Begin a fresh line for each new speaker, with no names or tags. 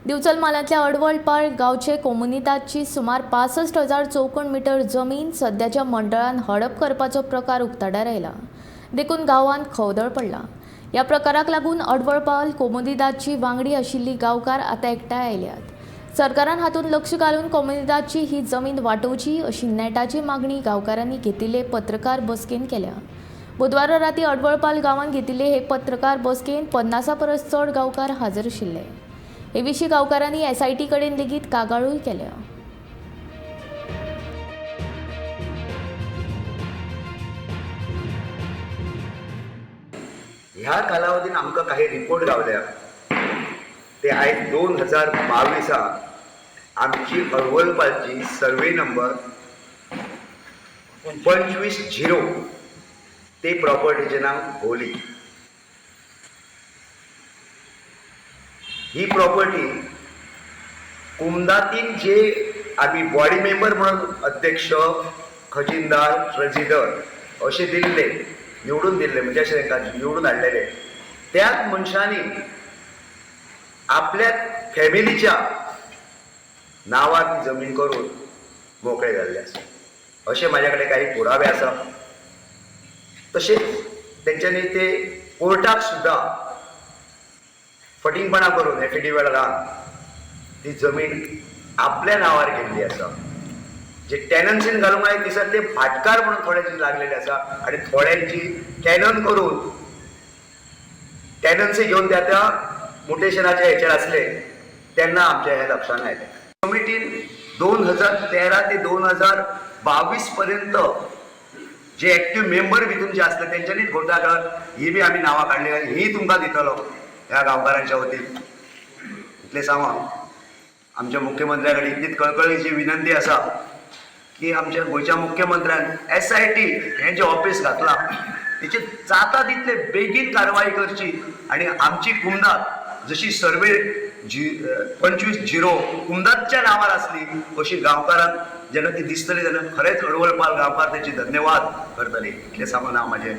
दिवचलमालातल्या अडवळपाळ गावचे कोमुनिताची सुमार 65,000 चौकोन मीटर जमीन सध्याच्या मंडळान हडप करपाचो प्रकार उक्ताडार आयला. देखून गांवांत खवदळ पडला. ह्या प्रकाराक लागून अडवळपाल कोमुनिताची वांगडी आशिल्ली गांवकार आतां एकठांय आयल्यात. सरकारान हातूंत लक्ष घालून कोमुनिताची ही जमीन वांटोवची अशी नेटाची मागणी गांवकारांनी घेतिल्ले पत्रकार बसकेन केल्या. बुधवारा राती अडवळपाल गांवांत घेतिल्ले हे पत्रकार बसकेन 50 परस चड गांवकार हाजीर आशिल्ले. हे विशीं गांवकारांनी SIT कडेन लेगीत कागाळूय केल्या.
ह्या कालावधीन आमकां काही रिपोर्ट गावल्या ते आयज 2022 आमची अडवळपालची सर्वे नंबर 25-0 ते प्रॉपर्टीचे नाव होली. ही प्रॉपर्टी कुमदातीन जे आम्ही बॉडी मेंबर म्हणून अध्यक्ष, खजिनदार, ट्रेझिडर असे दिल्ले, निवडून दिल्ले, म्हणजे असे तांकां निवडून हाडलेले त्याच मनशांनी आपल्या फॅमिलीच्या नावार ती जमीन करून मोकळे जाल्ले आसा असे माझ्या कडेन काही पुरावे आसा. तसेच तेंच्यांनी ते कोर्टाक सुद्धा फटिंगपणा करून एफिडेविट घालून ती जमीन आपल्या नावार केल्ली आसा. जे टॅनन्सीन घालूंक जाय दिसता ते भाटकार म्हणून थोड्यांची लागलेले आसा आणि थोड्यांची टॅनन करून टॅनन्सी घेऊन त्या म्युटेशनाच्या हेचेर आसले तेन्ना आमच्या हे लक्षांत आयलें. कमिटीन 2013 ते 2022 पर्यंत जे एक्टिव्ह मेंबर भितून जे आसले तेंच्यांनीच घोटाळ करत ही बी आमी नांवां काडली आनी ही तुमकां दितलो ह्या गांवकारांच्या वतीन इतलें सांगून आमच्या मुख्यमंत्र्या कडेन इतलीच कळकळीची विनंती आसा की आमच्या गोंयच्या मुख्यमंत्र्यान SIT हें जें ऑफिस घातलां तेची जाता तितले बेगीन कारवाई करची आनी आमची कुमदाद जशी सर्वे 25-0 कुमदादच्या नांवार आसली अशी गांवकारांक जेन्ना ती दिसतली तेन्ना खरेंच अडवळपाल गांवकार तेची धन्यवाद करतली. इतलें सांगून हांव म्हाजें